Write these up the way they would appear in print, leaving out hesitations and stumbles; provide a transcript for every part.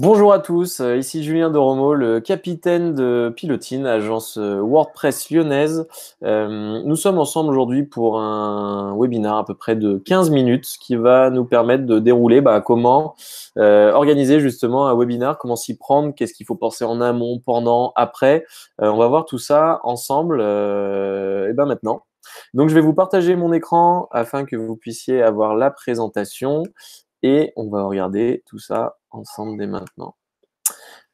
Bonjour à tous, ici Julien de Romo, le capitaine de Pilotine, agence WordPress lyonnaise. Nous sommes ensemble aujourd'hui pour un webinaire à peu près de 15 minutes qui va nous permettre de dérouler comment organiser justement un webinaire, comment s'y prendre, qu'est-ce qu'il faut penser en amont, pendant, après. On va voir tout ça ensemble maintenant. Donc je vais vous partager mon écran afin que vous puissiez avoir la présentation. Et on va regarder tout ça ensemble dès maintenant.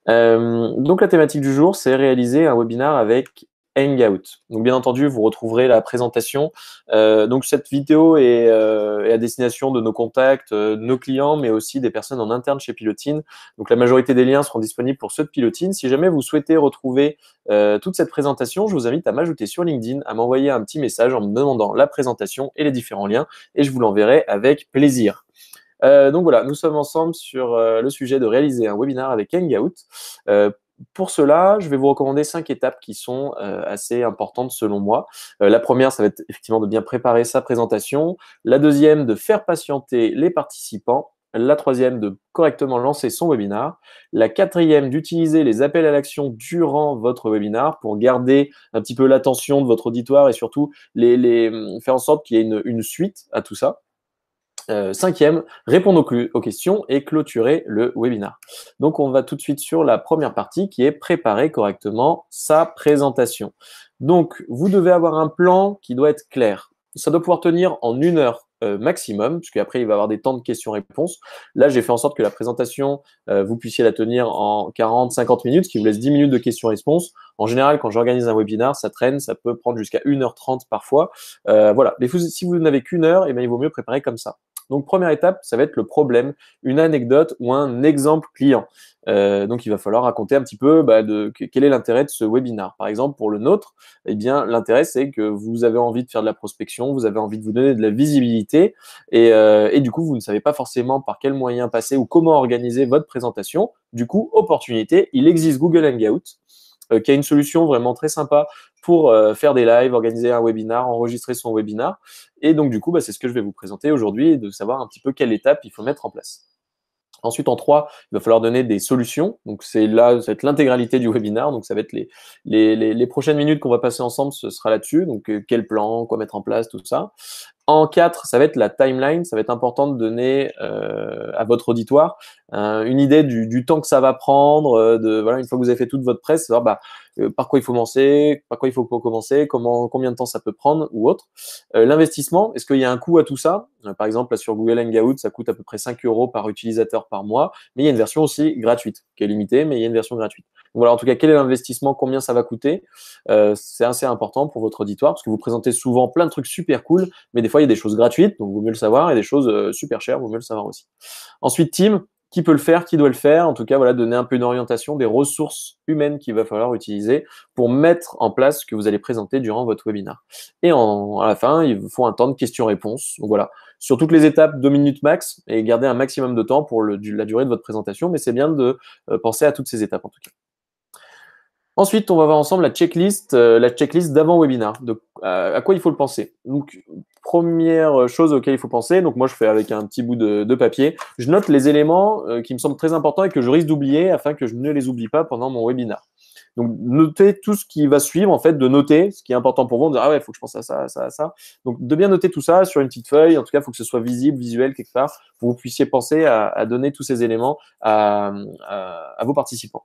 Donc la thématique du jour, c'est réaliser un webinaire avec Hangout. Donc bien entendu, vous retrouverez la présentation. Donc cette vidéo est à destination de nos contacts, de nos clients, mais aussi des personnes en interne chez Pilotine. Donc la majorité des liens seront disponibles pour ceux de Pilotine. Si jamais vous souhaitez retrouver toute cette présentation, je vous invite à m'ajouter sur LinkedIn, à m'envoyer un petit message en me demandant la présentation et les différents liens, et je vous l'enverrai avec plaisir. Donc voilà, nous sommes ensemble sur le sujet de réaliser un webinaire avec Hangout. Pour cela, je vais vous recommander 5 étapes qui sont assez importantes selon moi. La première, ça va être effectivement de bien préparer sa présentation. La deuxième, de faire patienter les participants. La troisième, de correctement lancer son webinaire. La quatrième, d'utiliser les appels à l'action durant votre webinaire pour garder un petit peu l'attention de votre auditoire et surtout faire en sorte qu'il y ait une suite à tout ça. Cinquième, répondre aux questions et clôturer le webinaire. Donc, on va tout de suite sur la première partie qui est préparer correctement sa présentation. Donc, vous devez avoir un plan qui doit être clair. Ça doit pouvoir tenir en 1 heure maximum, puisqu'après, il va y avoir des temps de questions-réponses. Là, j'ai fait en sorte que la présentation, vous puissiez la tenir en 40-50 minutes, ce qui vous laisse 10 minutes de questions-réponses. En général, quand j'organise un webinaire, ça traîne, ça peut prendre jusqu'à 1h30 parfois. Voilà. Mais si vous n'avez qu'1 heure, il vaut mieux préparer comme ça. Donc, première étape, ça va être le problème, une anecdote ou un exemple client. Donc, il va falloir raconter un petit peu quel est l'intérêt de ce webinaire. Par exemple, pour le nôtre, eh bien, l'intérêt, c'est que vous avez envie de faire de la prospection, vous avez envie de vous donner de la visibilité et du coup, vous ne savez pas forcément par quel moyen passer ou comment organiser votre présentation. Du coup, opportunité, il existe Google Hangout, qui a une solution vraiment très sympa pour faire des lives, organiser un webinar, enregistrer son webinar. Et donc, du coup, c'est ce que je vais vous présenter aujourd'hui, de savoir un petit peu quelle étape il faut mettre en place. Ensuite, en 3, il va falloir donner des solutions. Donc, ça va être l'intégralité du webinaire. Donc, ça va être les prochaines minutes qu'on va passer ensemble, ce sera là-dessus. Donc, quel plan, quoi mettre en place, tout ça. En 4, ça va être la timeline. Ça va être important de donner à votre auditoire une idée du temps que ça va prendre. Voilà, une fois que vous avez fait toute votre presse, savoir par quoi il faut commencer, par quoi il faut commencer, combien de temps ça peut prendre ou autre. L'investissement, est-ce qu'il y a un coût à tout ça? Par exemple, là, sur Google Hangout, ça coûte à peu près 5 € par utilisateur par mois, mais il y a une version aussi gratuite, qui est limitée, mais il y a une version gratuite. Donc voilà, en tout cas, quel est l'investissement, combien ça va coûter? C'est assez important pour votre auditoire, parce que vous présentez souvent plein de trucs super cool, mais des fois, il y a des choses gratuites, donc vaut mieux le savoir, et des choses super chères, vaut mieux le savoir aussi. Ensuite, team, qui peut le faire, qui doit le faire? En tout cas, voilà, donner un peu une orientation des ressources humaines qu'il va falloir utiliser pour mettre en place ce que vous allez présenter durant votre webinaire. Et à la fin, il vous faut un temps de questions-réponses. Donc voilà, sur toutes les étapes, 2 minutes max, et garder un maximum de temps pour la durée de votre présentation, mais c'est bien de penser à toutes ces étapes en tout cas. Ensuite, on va voir ensemble la checklist d'avant webinaire. Donc, à quoi il faut le penser? Donc, première chose auquel il faut penser, donc moi je fais avec un petit bout de papier, je note les éléments qui me semblent très importants et que je risque d'oublier afin que je ne les oublie pas pendant mon webinaire. Donc, notez tout ce qui va suivre, en fait, de noter ce qui est important pour vous, de dire, ah ouais, il faut que je pense à ça, à ça, à ça. Donc, de bien noter tout ça sur une petite feuille. En tout cas, il faut que ce soit visible, visuel quelque part, pour que vous puissiez penser à donner tous ces éléments à vos participants.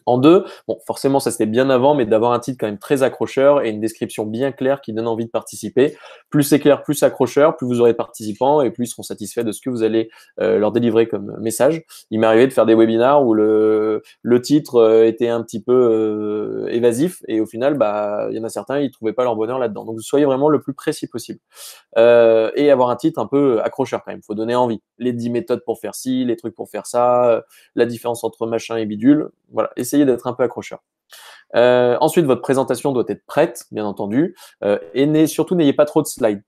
En 2, bon, forcément, ça c'était bien avant, mais d'avoir un titre quand même très accrocheur et une description bien claire qui donne envie de participer. Plus c'est clair, plus c'est accrocheur, plus vous aurez de participants et plus ils seront satisfaits de ce que vous allez leur délivrer comme message. Il m'est arrivé de faire des webinaires où le titre était un petit peu évasif et au final, il y en a certains, ils trouvaient pas leur bonheur là-dedans. Donc, soyez vraiment le plus précis possible. Et avoir un titre un peu accrocheur quand même. Il faut donner envie. Les 10 méthodes pour faire ci, les trucs pour faire ça, la différence entre machin et bidule. Voilà, essayez d'être un peu accrocheur. Ensuite, votre présentation doit être prête, bien entendu. Et surtout, n'ayez pas trop de slides.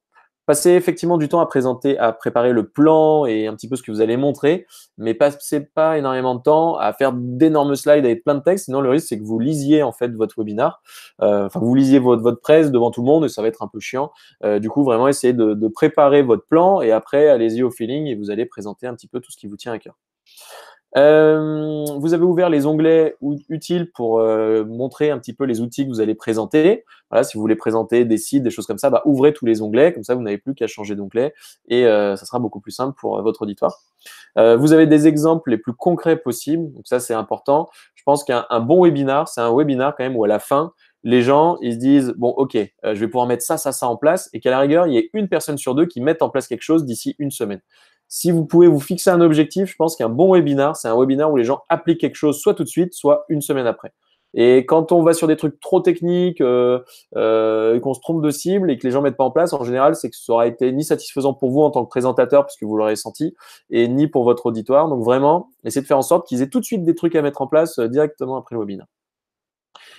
Passez effectivement du temps à préparer le plan et un petit peu ce que vous allez montrer, mais passez pas énormément de temps à faire d'énormes slides avec plein de textes, sinon le risque c'est que vous lisiez en fait votre webinaire, vous lisiez votre presse devant tout le monde et ça va être un peu chiant. Du coup, vraiment essayez de préparer votre plan et après allez-y au feeling et vous allez présenter un petit peu tout ce qui vous tient à cœur. vous avez ouvert les onglets utiles pour montrer un petit peu les outils que vous allez présenter. Voilà, si vous voulez présenter des sites, des choses comme ça, bah, ouvrez tous les onglets, comme ça vous n'avez plus qu'à changer d'onglet et ça sera beaucoup plus simple pour votre auditoire. Vous avez des exemples les plus concrets possibles, donc ça c'est important. Je pense qu'un bon webinar, c'est un webinar quand même où à la fin, les gens ils se disent bon ok, je vais pouvoir mettre ça en place et qu'à la rigueur il y ait une personne sur deux qui mette en place quelque chose d'ici une semaine. Si vous pouvez vous fixer un objectif, je pense qu'un bon webinar, c'est un webinar où les gens appliquent quelque chose soit tout de suite, soit une semaine après. Et quand on va sur des trucs trop techniques, et qu'on se trompe de cible et que les gens mettent pas en place, en général, c'est que ça aura été ni satisfaisant pour vous en tant que présentateur, parce que vous l'aurez senti, et ni pour votre auditoire. Donc vraiment, essayez de faire en sorte qu'ils aient tout de suite des trucs à mettre en place directement après le webinar.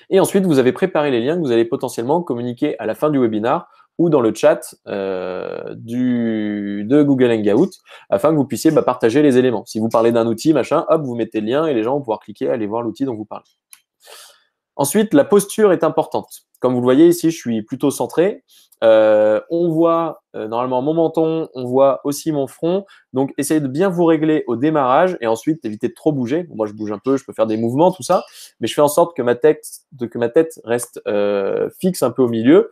Et ensuite, vous avez préparé les liens que vous allez potentiellement communiquer à la fin du webinar ou dans le chat de Google Hangout afin que vous puissiez partager les éléments. Si vous parlez d'un outil, machin, hop, vous mettez le lien et les gens vont pouvoir cliquer, aller voir l'outil dont vous parlez. Ensuite, la posture est importante. Comme vous le voyez ici, je suis plutôt centré. On voit normalement mon menton, on voit aussi mon front. Donc, essayez de bien vous régler au démarrage et ensuite évitez de trop bouger. Bon, moi, je bouge un peu, je peux faire des mouvements, tout ça, mais je fais en sorte que ma tête reste fixe un peu au milieu.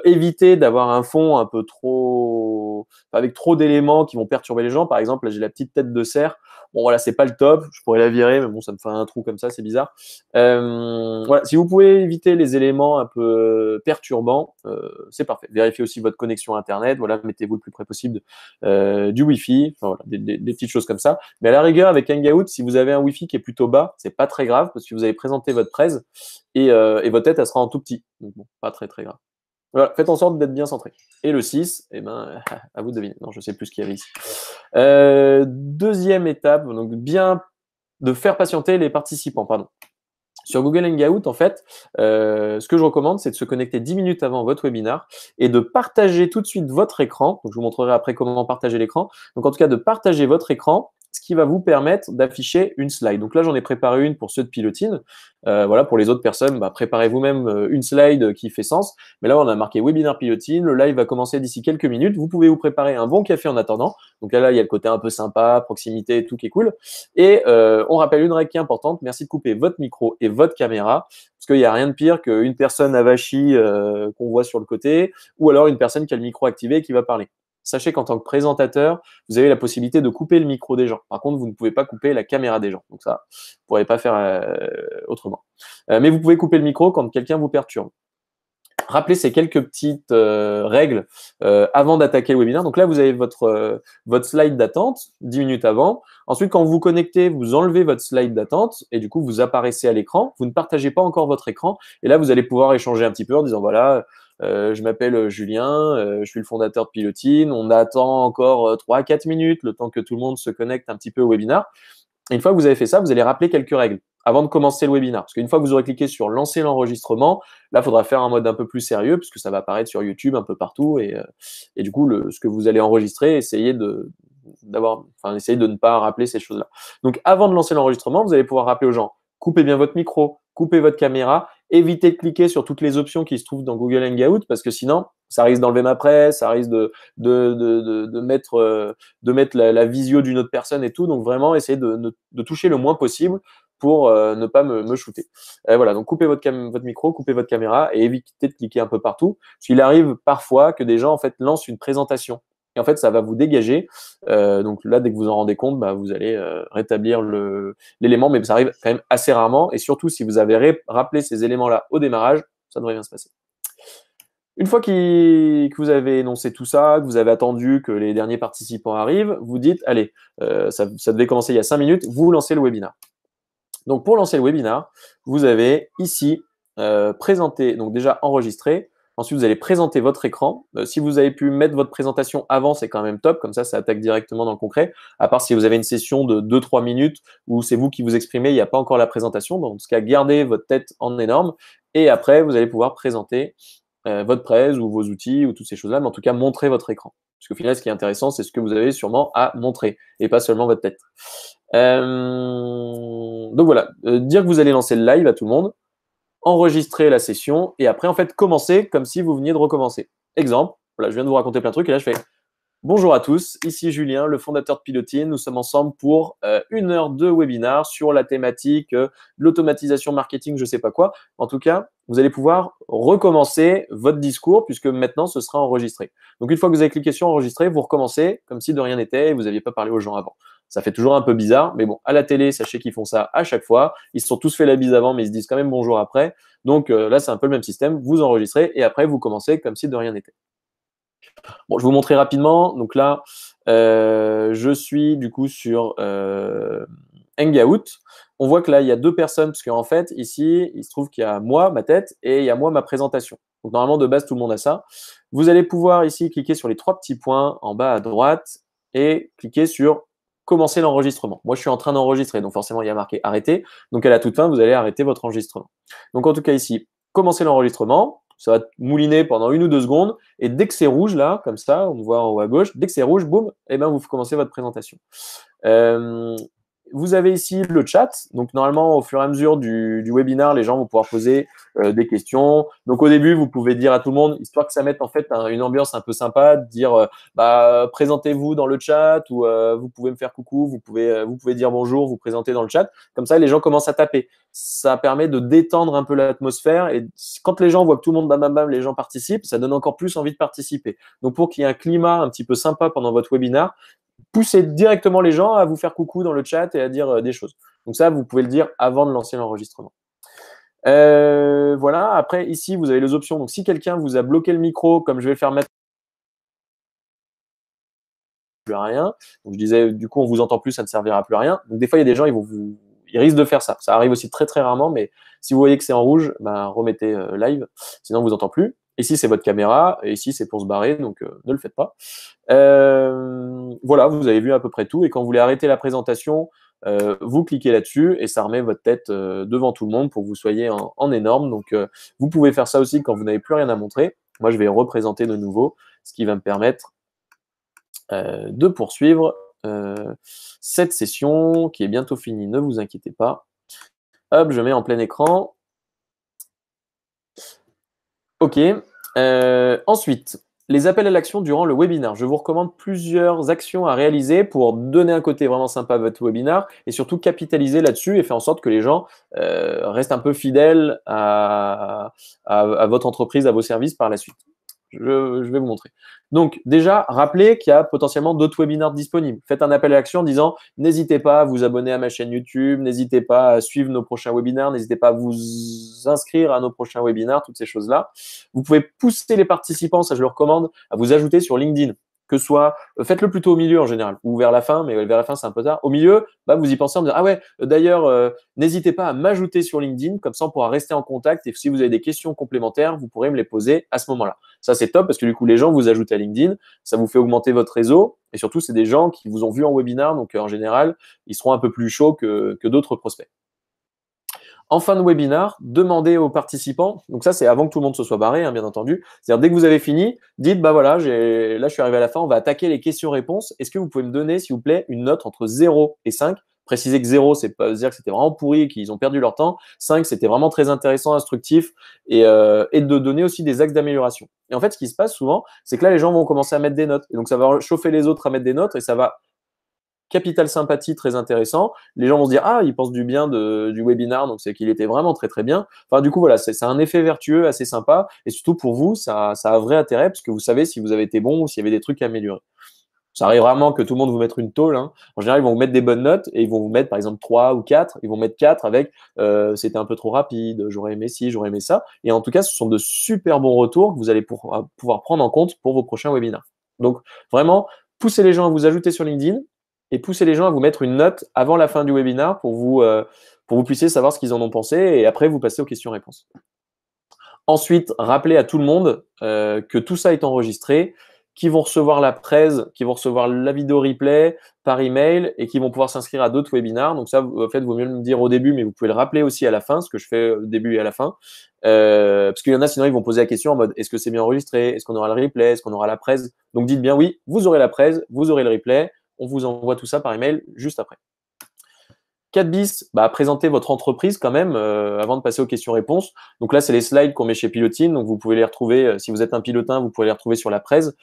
Évitez d'avoir un fond un peu trop, avec trop d'éléments qui vont perturber les gens. Par exemple, là, j'ai la petite tête de cerf. Bon, voilà, c'est pas le top. Je pourrais la virer, mais bon, ça me fait un trou comme ça, c'est bizarre. Voilà, si vous pouvez éviter les éléments un peu perturbants, c'est parfait. Vérifiez aussi votre connexion Internet. Voilà, mettez-vous le plus près possible du Wi-Fi. Enfin, voilà, des petites choses comme ça. Mais à la rigueur, avec Hangout, si vous avez un Wi-Fi qui est plutôt bas, c'est pas très grave parce que vous avez présenté votre presse et votre tête, elle sera en tout petit. Donc bon, pas très très grave. Voilà, faites en sorte d'être bien centré. Et le 6, eh ben, à vous de deviner. Non, je sais plus ce qu'il y avait ici. Deuxième étape, donc bien de faire patienter les participants, pardon. Sur Google Hangout, en fait, ce que je recommande, c'est de se connecter 10 minutes avant votre webinar et de partager tout de suite votre écran. Donc, je vous montrerai après comment partager l'écran. Donc, en tout cas, de partager votre écran, ce qui va vous permettre d'afficher une slide. Donc là, j'en ai préparé une pour ceux de Pilotine. Voilà, pour les autres personnes, préparez vous-même une slide qui fait sens. Mais là, on a marqué Webinar Pilotine. Le live va commencer d'ici quelques minutes. Vous pouvez vous préparer un bon café en attendant. Donc là, il y a le côté un peu sympa, proximité et tout qui est cool. Et on rappelle une règle qui est importante. Merci de couper votre micro et votre caméra. Parce qu'il n'y a rien de pire qu'une personne avachie qu'on voit sur le côté ou alors une personne qui a le micro activé et qui va parler. Sachez qu'en tant que présentateur, vous avez la possibilité de couper le micro des gens. Par contre, vous ne pouvez pas couper la caméra des gens. Donc ça, vous ne pourrez pas faire autrement. Mais vous pouvez couper le micro quand quelqu'un vous perturbe. Rappelez ces quelques petites règles avant d'attaquer le webinaire. Donc là, vous avez votre slide d'attente 10 minutes avant. Ensuite, quand vous vous connectez, vous enlevez votre slide d'attente et du coup, vous apparaissez à l'écran. Vous ne partagez pas encore votre écran. Et là, vous allez pouvoir échanger un petit peu en disant, voilà, je m'appelle Julien, je suis le fondateur de Pilotine. On attend encore 3-4 minutes, le temps que tout le monde se connecte un petit peu au webinar. Et une fois que vous avez fait ça, vous allez rappeler quelques règles avant de commencer le webinar. Parce qu'une fois que vous aurez cliqué sur lancer l'enregistrement, là, il faudra faire un mode un peu plus sérieux puisque ça va apparaître sur YouTube un peu partout. Et du coup, ce que vous allez enregistrer, essayez de ne pas rappeler ces choses-là. Donc, avant de lancer l'enregistrement, vous allez pouvoir rappeler aux gens, coupez bien votre micro, coupez votre caméra, évitez de cliquer sur toutes les options qui se trouvent dans Google Hangout parce que sinon, ça risque d'enlever ma presse, ça risque de mettre la visio d'une autre personne et tout. Donc, vraiment, essayez de toucher le moins possible pour ne pas me shooter. Voilà, donc coupez votre micro, coupez votre caméra et évitez de cliquer un peu partout. Parce qu'il arrive parfois que des gens en fait lancent une présentation. Et en fait, ça va vous dégager. Donc là, dès que vous en rendez compte, vous allez rétablir l'élément, mais ça arrive quand même assez rarement. Et surtout, si vous avez rappelé ces éléments-là au démarrage, ça devrait bien se passer. Une fois que vous avez énoncé tout ça, que vous avez attendu que les derniers participants arrivent, vous dites, allez, ça devait commencer il y a 5 minutes, vous lancez le webinar. Donc, pour lancer le webinar, vous avez ici présenté, donc déjà enregistré. Ensuite, vous allez présenter votre écran. Si vous avez pu mettre votre présentation avant, c'est quand même top. Comme ça attaque directement dans le concret. À part si vous avez une session de 2-3 minutes où c'est vous qui vous exprimez, il n'y a pas encore la présentation. Donc, dans ce cas, gardez votre tête en énorme. Et après, vous allez pouvoir présenter votre presse ou vos outils ou toutes ces choses-là. Mais en tout cas, montrer votre écran. Parce qu'au final, ce qui est intéressant, c'est ce que vous avez sûrement à montrer et pas seulement votre tête. Donc voilà, dire que vous allez lancer le live à tout le monde, enregistrer la session et après en fait commencer comme si vous veniez de recommencer. Exemple, voilà, je viens de vous raconter plein de trucs et là je fais Bonjour à tous, ici Julien, le fondateur de Pilotine. Nous sommes ensemble pour 1 heure de webinar sur la thématique de l'automatisation marketing, je ne sais pas quoi. En tout cas, vous allez pouvoir recommencer votre discours puisque maintenant, ce sera enregistré. Donc, une fois que vous avez cliqué sur enregistrer, vous recommencez comme si de rien n'était et vous n'aviez pas parlé aux gens avant. Ça fait toujours un peu bizarre, mais bon, à la télé, sachez qu'ils font ça à chaque fois. Ils se sont tous fait la bise avant, mais ils se disent quand même bonjour après. Donc là, c'est un peu le même système. Vous enregistrez et après, vous commencez comme si de rien n'était. Bon, je vais vous montrer rapidement. Donc là, je suis du coup sur Hangout. On voit que là, il y a 2 personnes, parce qu'en fait, ici, il se trouve qu'il y a moi, ma tête, et il y a moi, ma présentation. Donc normalement, de base, tout le monde a ça. Vous allez pouvoir ici cliquer sur les 3 petits points en bas à droite et cliquer sur commencer l'enregistrement. Moi, je suis en train d'enregistrer, donc forcément, il y a marqué arrêter. Donc à la toute fin, vous allez arrêter votre enregistrement. Donc en tout cas, ici, commencer l'enregistrement. Ça va mouliner pendant 1 ou 2 secondes. Et dès que c'est rouge, là, comme ça, on voit en haut à gauche, dès que c'est rouge, boum, et ben vous commencez votre présentation. Vous avez ici le chat. Donc, normalement, au fur et à mesure du webinaire, les gens vont pouvoir poser des questions. Donc, au début, vous pouvez dire à tout le monde, histoire que ça mette en fait une ambiance un peu sympa, de dire présentez-vous dans le chat ou vous pouvez me faire coucou, vous pouvez dire bonjour, vous présenter dans le chat. Comme ça, les gens commencent à taper. Ça permet de détendre un peu l'atmosphère. Et quand les gens voient que tout le monde, bam, bam, bam, les gens participent, ça donne encore plus envie de participer. Donc, pour qu'il y ait un climat un petit peu sympa pendant votre webinaire, poussez directement les gens à vous faire coucou dans le chat et à dire des choses. Donc ça, vous pouvez le dire avant de lancer l'enregistrement. Voilà. Après, ici, vous avez les options. Donc, si quelqu'un vous a bloqué le micro, comme je vais le faire maintenant, plus à rien. Donc, je disais, du coup, on vous entend plus, ça ne servira plus à rien. Donc, des fois, il y a des gens, ils risquent de faire ça. Ça arrive aussi très, très rarement, mais si vous voyez que c'est en rouge, ben, remettez live, sinon, on vous entend plus. Ici, c'est votre caméra, et ici, c'est pour se barrer, donc ne le faites pas. Voilà, vous avez vu à peu près tout. Et quand vous voulez arrêter la présentation, vous cliquez là-dessus et ça remet votre tête devant tout le monde pour que vous soyez en énorme. Donc, vous pouvez faire ça aussi quand vous n'avez plus rien à montrer. Moi, je vais représenter de nouveau, ce qui va me permettre de poursuivre cette session qui est bientôt finie. Ne vous inquiétez pas. Hop, je mets en plein écran. OK. Ensuite, les appels à l'action durant le webinaire. Je vous recommande plusieurs actions à réaliser pour donner un côté vraiment sympa à votre webinaire et surtout capitaliser là-dessus et faire en sorte que les gens restent un peu fidèles à votre entreprise, à vos services par la suite. Je vais vous montrer. Donc, déjà, rappelez qu'il y a potentiellement d'autres webinaires disponibles. Faites un appel à l'action en disant n'hésitez pas à vous abonner à ma chaîne YouTube, n'hésitez pas à suivre nos prochains webinaires, n'hésitez pas à vous inscrire à nos prochains webinaires, toutes ces choses-là. Vous pouvez pousser les participants, ça je le recommande, à vous ajouter sur LinkedIn. Que ce soit, faites-le plutôt au milieu en général, ou vers la fin, mais vers la fin c'est un peu tard. Au milieu, bah, vous y pensez en disant ah ouais, d'ailleurs, n'hésitez pas à m'ajouter sur LinkedIn, comme ça on pourra rester en contact et si vous avez des questions complémentaires, vous pourrez me les poser à ce moment-là. Ça, c'est top parce que du coup, les gens vous ajoutent à LinkedIn, ça vous fait augmenter votre réseau et surtout, c'est des gens qui vous ont vu en webinaire, donc en général, ils seront un peu plus chauds que d'autres prospects. En fin de webinaire, demandez aux participants, donc ça c'est avant que tout le monde se soit barré, hein, bien entendu, c'est-à-dire dès que vous avez fini, dites bah voilà, là je suis arrivé à la fin, on va attaquer les questions-réponses. Est-ce que vous pouvez me donner, s'il vous plaît, une note entre 0 et 5? Précisez que 0, c'est pas dire que c'était vraiment pourri et qu'ils ont perdu leur temps. 5, c'était vraiment très intéressant, instructif et de donner aussi des axes d'amélioration. Et en fait, ce qui se passe souvent, c'est que là, les gens vont commencer à mettre des notes. Et donc, ça va chauffer les autres à mettre des notes et ça va capital sympathie, très intéressant. Les gens vont se dire ah, ils pensent du bien du webinaire, donc c'est qu'il était vraiment très très bien. Enfin, du coup, voilà, c'est un effet vertueux assez sympa et surtout pour vous, ça a vrai intérêt parce que vous savez si vous avez été bon ou s'il y avait des trucs à améliorer. Ça arrive rarement que tout le monde vous mette une tôle, hein. En général, ils vont vous mettre des bonnes notes et ils vont vous mettre par exemple 3 ou 4. Ils vont mettre 4 avec c'était un peu trop rapide, j'aurais aimé ci, j'aurais aimé ça. Et en tout cas, ce sont de super bons retours que vous allez pouvoir prendre en compte pour vos prochains webinaires. Donc vraiment, poussez les gens à vous ajouter sur LinkedIn et poussez les gens à vous mettre une note avant la fin du webinaire pour vous puissiez savoir ce qu'ils en ont pensé et après vous passez aux questions-réponses. Ensuite, rappelez à tout le monde que tout ça est enregistré, qui vont recevoir la presse, qui vont recevoir la vidéo replay par email et qui vont pouvoir s'inscrire à d'autres webinaires. Donc ça, en fait, vaut mieux le dire au début, mais vous pouvez le rappeler aussi à la fin, ce que je fais au début et à la fin. Parce qu'il y en a, sinon, ils vont poser la question en mode est-ce que c'est bien enregistré? Est-ce qu'on aura le replay? Est-ce qu'on aura la presse? Donc dites bien oui, vous aurez la presse, vous aurez le replay. On vous envoie tout ça par email juste après. 4 bis, bah, présenter votre entreprise quand même avant de passer aux questions-réponses. Donc là, c'est les slides qu'on met chez Pilotine. Donc vous pouvez les retrouver, si vous êtes un pilotin, vous pouvez les retrouver sur la presse.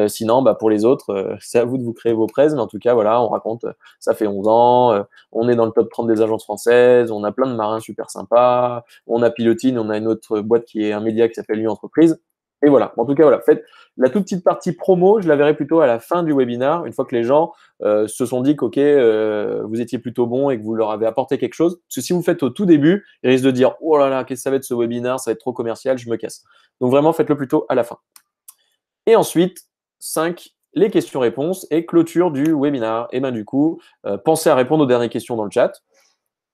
Sinon, bah, pour les autres, c'est à vous de vous créer vos presse. Mais en tout cas, voilà, on raconte, ça fait 11 ans, on est dans le top 30 des agences françaises, on a plein de marins super sympas, on a Pilotine, on a une autre boîte qui est un média qui s'appelle Lui Entreprise. Et voilà. En tout cas, voilà. Faites la toute petite partie promo, je la verrai plutôt à la fin du webinaire, une fois que les gens se sont dit qu'ok, vous étiez plutôt bon et que vous leur avez apporté quelque chose. Parce que si vous faites au tout début, ils risquent de dire oh là là, qu'est-ce que ça va être ce webinaire, ça va être trop commercial, je me casse. Donc vraiment, faites-le plutôt à la fin. Et ensuite, 5, les questions-réponses et clôture du webinaire. Et bien du coup, pensez à répondre aux dernières questions dans le chat.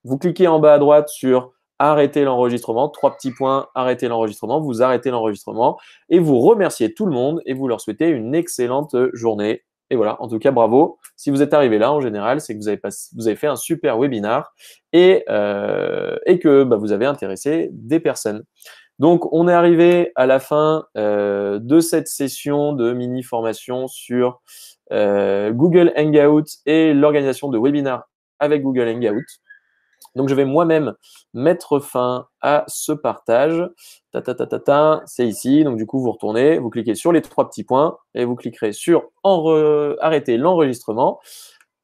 Vous cliquez en bas à droite sur arrêter l'enregistrement, 3 petits points, arrêter l'enregistrement, vous arrêtez l'enregistrement et vous remerciez tout le monde et vous leur souhaitez une excellente journée. Et voilà, en tout cas, bravo. Si vous êtes arrivé là, en général, c'est que vous avez fait un super webinaire et que bah, vous avez intéressé des personnes. Donc, on est arrivé à la fin de cette session de mini-formation sur Google Hangout et l'organisation de webinaires avec Google Hangout. Donc, je vais moi-même mettre fin à ce partage. C'est ici. Donc, du coup, vous retournez, vous cliquez sur les 3 petits points et vous cliquerez sur arrêter l'enregistrement.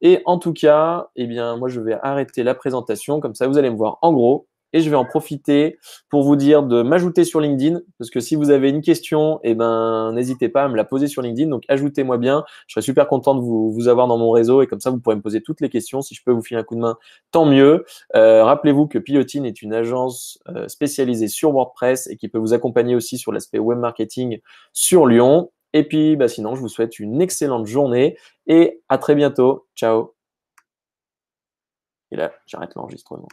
Et en tout cas, eh bien, moi, je vais arrêter la présentation. Comme ça, vous allez me voir en gros. Et je vais en profiter pour vous dire de m'ajouter sur LinkedIn. Parce que si vous avez une question, eh ben, n'hésitez pas à me la poser sur LinkedIn. Donc, ajoutez-moi bien. Je serais super content de vous avoir dans mon réseau. Et comme ça, vous pourrez me poser toutes les questions. Si je peux vous filer un coup de main, tant mieux. Rappelez-vous que Pilotine est une agence spécialisée sur WordPress et qui peut vous accompagner aussi sur l'aspect web marketing sur Lyon. Et puis, bah, sinon, je vous souhaite une excellente journée et à très bientôt. Ciao. Et là, j'arrête l'enregistrement.